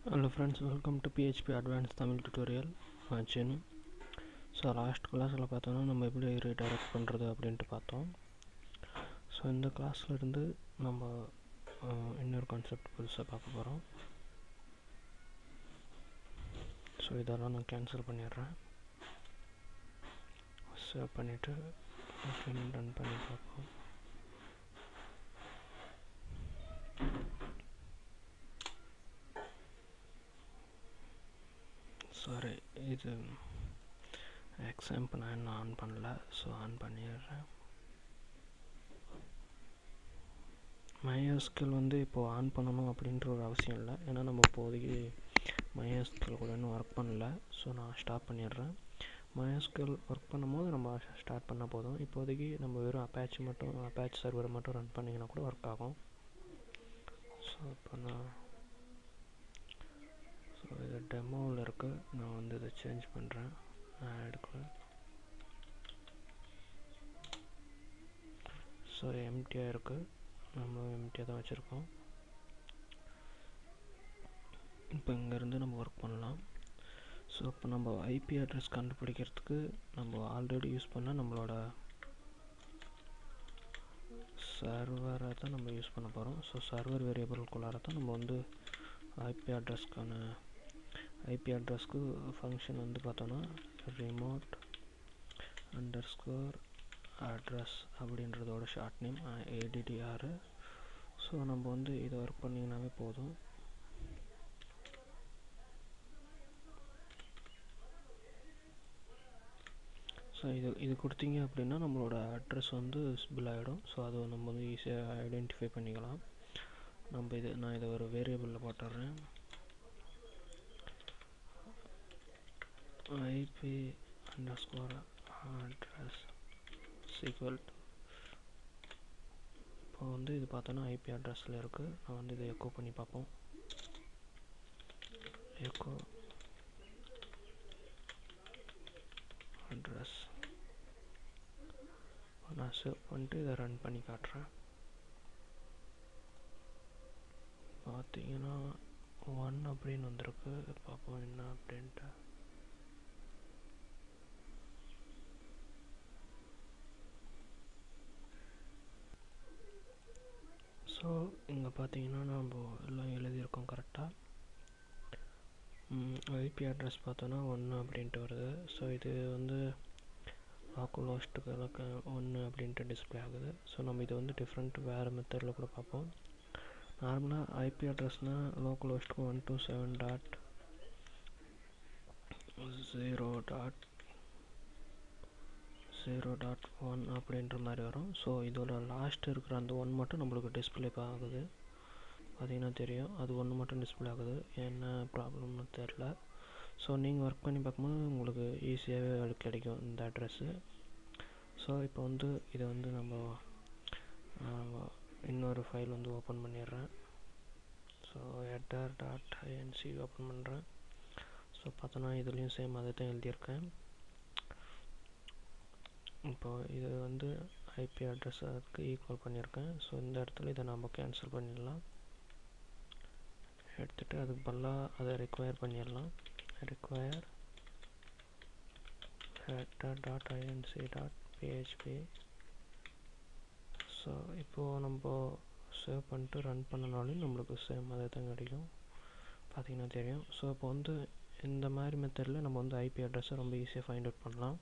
Hello friends, welcome to PHP Advanced Tamil Tutorial channel. So last கிளாஸில் பார்த்தோன்னா நம்ம எப்படி ரீடைரக்ட் பண்ணுறது அப்படின்ட்டு பார்த்தோம். ஸோ இந்த கிளாஸ்லேருந்து நம்ம இன்னொரு கான்செப்ட் புதுசாக பார்க்க போகிறோம். ஸோ இதெல்லாம் நான் கேன்சல் பண்ணிடுறேன். சேவ் பண்ணிவிட்டு ரன் பண்ணி பார்ப்போம். சாரி, இது எக்ஸாம்ப் நான் இன்னும் ஆன் பண்ணல. ஸோ ஆன் பண்ணிடுறேன். MySQL இப்போது ஆன் பண்ணணும் அப்படின்ற ஒரு அவசியம் இல்லை, ஏன்னா நம்ம இப்போதைக்கு MySQL கூட இன்னும் ஒர்க் பண்ணல. ஸோ நான் ஸ்டாப் பண்ணிடுறேன். MySQL ஒர்க் பண்ணும்போது நம்ம ஸ்டார்ட் பண்ணால் போதும். இப்போதைக்கு நம்ம வெறும் அப்பாச் சர்வரை மட்டும் ரன் பண்ணிங்கன்னா கூட ஒர்க் ஆகும். ஸோ இப்போ இது டெமோவில் இருக்குது. நான் இதை சேஞ்ச் பண்ணுறேன். எடுக்கிறேன். ஸோ எம்டியாக இருக்குது, நம்ம எம்டியாக தான் வச்சுருக்கோம். இப்போ இங்கேருந்து நம்ம ஒர்க் பண்ணலாம். ஸோ இப்போ நம்ம ஐபி அட்ரஸ் கண்டுபிடிக்கிறதுக்கு நம்ம ஆல்ரெடி யூஸ் பண்ண நம்மளோட சர்வரை தான் நம்ம யூஸ் பண்ண போகிறோம். ஸோ சர்வர் வேரியபிள்குள்ளார தான் நம்ம ஐபி அட்ரஸ்க்கு ஃபங்க்ஷன் பார்த்தோன்னா ரிமோட் அண்டர்ஸ்கோர் அட்ரஸ் அப்படின்றதோட ஷார்ட் நேம் ADDR. ஸோ நம்ம இதை ஒர்க் பண்ணிங்கனாவே போதும். ஸோ இது கொடுத்தீங்க அப்படின்னா நம்மளோட அட்ரஸ் ஸ்பில் ஆகிடும். ஸோ அதை நம்ம ஈஸியாக ஐடென்டிஃபை பண்ணிக்கலாம். நான் இதை ஒரு வேரியபிளில் போட்டுடுறேன். IP underscore address equal to, இப்போ இது பார்த்தோன்னா ஐபி அட்ரஸில் இருக்குது. நான் இதை எக்கோ பண்ணி பார்ப்போம். எக்கோ அட்ரஸ் நான் சேவ் பண்ணிட்டு இதை ரன் பண்ணி காட்டுறேன். பார்த்தீங்கன்னா 1 அப்படின்னு வந்திருக்கு. பார்ப்போம் என்ன அப்படின்ட்டு. ஸோ இங்கே பார்த்தீங்கன்னா நம்ம எல்லாம் எழுதியிருக்கோம் கரெக்டாக. ஐபி அட்ரஸ் பார்த்தோன்னா 1 அப்படின்ட்டு வருது. ஸோ இது லோக்கல் ஹோஸ்ட்டுக்கு 1 அப்படின்ட்டு டிஸ்பிளே ஆகுது. ஸோ நம்ம இது டிஃப்ரெண்ட் வேறு மெத்தடில் கூட பார்ப்போம். நார்மலாக ஐபி அட்ரஸ்னால் லோக்கல் ஹோஸ்ட்டுக்கு 127.0.0.1 அப்படின்ற மாதிரி வரும். ஸோ இதோட லாஸ்ட் இருக்கிற அந்த 1 மட்டும் நம்மளுக்கு டிஸ்பிளே ஆகுது. பார்த்திங்கன்னா தெரியும், அது 1 மட்டும் டிஸ்பிளே ஆகுது. என்ன ப்ராப்ளம்னு தெரில. ஸோ நீங்கள் ஒர்க் பண்ணி பார்க்கும்போது உங்களுக்கு ஈஸியாகவே கிடைக்கும் இந்த அட்ரஸ்ஸு. ஸோ இப்போ இதை நம்ம இன்னொரு ஃபைல் ஓப்பன் பண்ணிடுறேன். ஸோ header.inc ஓப்பன் பண்ணுறேன். ஸோ பார்த்தோன்னா இதுலேயும் சேம் அதை தான் எழுதியிருக்கேன். இப்போது இது ஐபி அட்ரஸுக்கு ஈக்குவல் பண்ணியிருக்கேன். ஸோ இந்த இடத்துல இதை நம்ம கேன்சல் பண்ணிடலாம். எடுத்துகிட்டு அதுக்கு பதிலாக அதை ரெக்வயர் பண்ணிடலாம். require header.inc.php. ஸோ இப்போது நம்ம சேவ் பண்ணிட்டு ரன் பண்ணனாலும் நம்மளுக்கு சேம் அதை தான் கிடைக்கும். பார்த்திங்கன்னா தெரியும். ஸோ இப்போ இந்த மாதிரி மெத்தடில் நம்ம ஐபி அட்ரஸை ரொம்ப ஈஸியாக ஃபைண்ட் அவுட் பண்ணலாம்.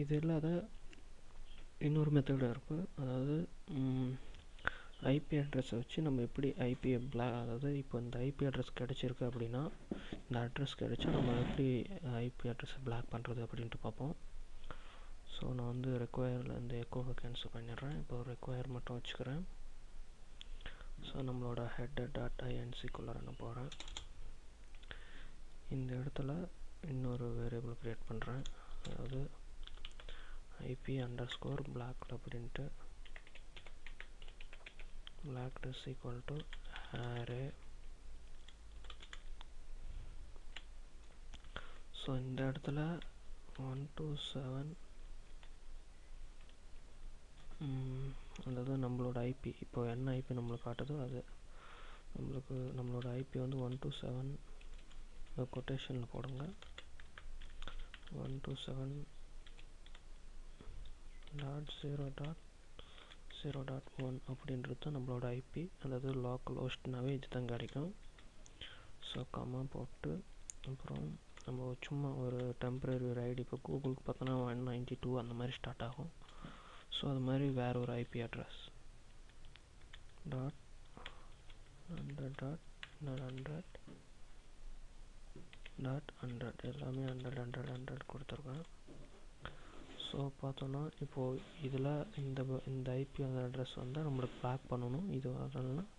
இது இல்லாத இன்னொரு மெத்தடு இருக்குது. அதாவது ஐபி அட்ரஸை வச்சு நம்ம எப்படி ஐபியை அதாவது இப்போ இந்த ஐபி அட்ரஸ் கிடச்சிருக்கு அப்படின்னா, இந்த அட்ரஸ் கிடச்சா நம்ம எப்படி ஐபி அட்ரஸை பிளாக் பண்ணுறது அப்படின்ட்டு பார்ப்போம். ஸோ நான் ரெக்வயரில் இந்த எக்கோவை கேன்சல் பண்ணிடுறேன். இப்போ ரெக்வயர் மட்டும் வச்சுக்கிறேன். ஸோ நம்மளோட header.inc நான் போகிறேன். இந்த இடத்துல இன்னொரு வேரியபிள் க்ரியேட் பண்ணுறேன். அதாவது ஐபி அண்டர்ஸ்கோர் பிளாக்ட் அப்படின்ட்டு, blocked is equal to array. So இந்த இடத்துல 127 அதாவது நம்மளோட ஐபி இப்போ என்ன ஐபி நம்மளுக்கு காட்டுதோ அது. நம்மளோட ஐபி வந்து 127 கொட்டேஷனில் போடுங்க. 127.0.0.1 அப்படின்றது தான் நம்மளோட ஐபி. அதாவது லோக்கல் ஹோஸ்ட்னாவே இது தான் கிடைக்கும். ஸோ கம்மா போட்டு அப்புறம் நம்ம சும்மா ஒரு டெம்பரரி ஒரு ஐடி, இப்போ கூகுளுக்கு பார்த்தோன்னா 192 அந்த மாதிரி ஸ்டார்ட் ஆகும். ஸோ அது மாதிரி வேறு ஒரு ஐபி அட்ரஸ் .100.100.100 எல்லாமே 100 கொடுத்துருக்கேன். ஸோ பார்த்தோன்னா இப்போது இதில் இந்த ஐபி அட்ரஸ் வந்து நம்மளுக்கு பிளாக் பண்ணணும். இது அதெல்லாம்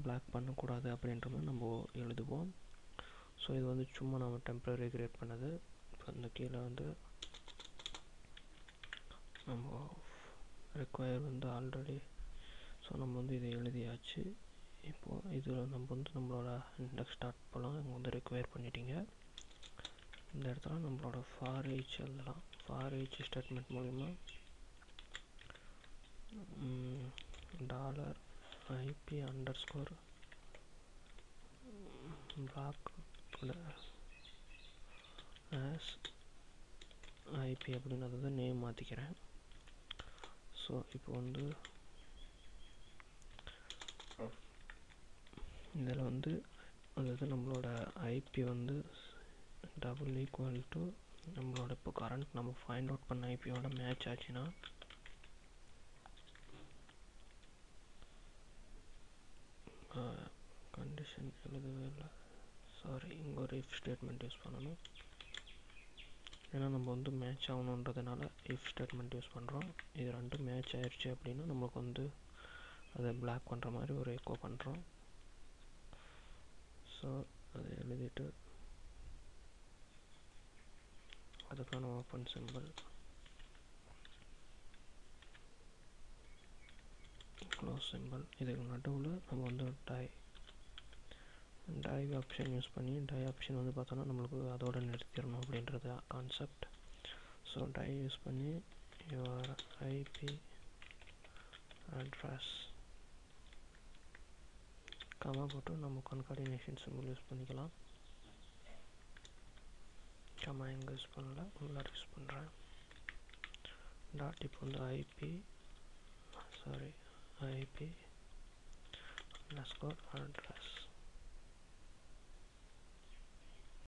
பிளாக் பண்ணக்கூடாது அப்படின்ற மாதிரி நம்ம எழுதுவோம். ஸோ இது வந்து சும்மா நம்ம டெம்பரரி கிரியேட் பண்ணது. இப்போ இந்த கீழே வந்து நம்ம ரெக்வயர் வந்து ஆல்ரெடி, ஸோ நம்ம வந்து இதை எழுதியாச்சு. இப்போது இதில் நம்ம வந்து நம்மளோட இண்டெக்ஸ் ஸ்டார்ட் பண்ணலாம். இங்கே வந்து ரெக்வயர் பண்ணிட்டீங்க. இந்த இடத்துல நம்மளோட ஃபார் ஈச் எழுதலாம். ஃபார் ஈச் ஸ்டேட்மெண்ட் மூலிமா $IP_block as IP அப்படின்னு அதை நேம் மாற்றிக்கிறேன். ஸோ இப்போ வந்து இதில் வந்து அதாவது நம்மளோட ஐபி வந்து டபுள் ஈக்குவல் டு நம்மளோட இப்போ கரண்ட் நம்ம ஃபைண்ட் அவுட் பண்ண ஐபியோட மேட்ச் ஆச்சுன்னா கண்டிஷன் எழுதவே இல்லை, சாரி, இங்கே ஒரு இஃப் ஸ்டேட்மெண்ட் யூஸ் பண்ணணும். ஏன்னா நம்ம வந்து மேட்ச் ஆகணுன்றதுனால இஃப் ஸ்டேட்மெண்ட் யூஸ் பண்ணுறோம். இது ரெண்டும் மேட்ச் ஆயிடுச்சு அப்படின்னா நமக்கு வந்து அதை பிளாக் பண்ணுற மாதிரி ஒரு எக்கோ பண்ணுறோம். ஸோ அதை எழுதிட்டு அதுக்கான ஓப்பன் சிம்பிள், க்ளோஸ் சிம்பிள், இதுக்கு நடுவில் நம்ம வந்து டை ஆப்ஷன் யூஸ் பண்ணி, டை ஆப்ஷன் வந்து பார்த்தோன்னா நம்மளுக்கு அதோட நிறுத்திடணும் அப்படின்றது கான்செப்ட். ஸோ டை யூஸ் பண்ணி யுவர் ஐபி அட்ரஸ் கமா போட்டு நம்ம கன்கார்டினேஷன் சிம்பிள் யூஸ் பண்ணிக்கலாம். கமா எங்கே யூஸ் பண்ணல, உள்ளார யூஸ் பண்ணுறேன். டாட் இப்போ வந்து ஐபி அண்டர்ஸ்கோர் அட்ரஸ்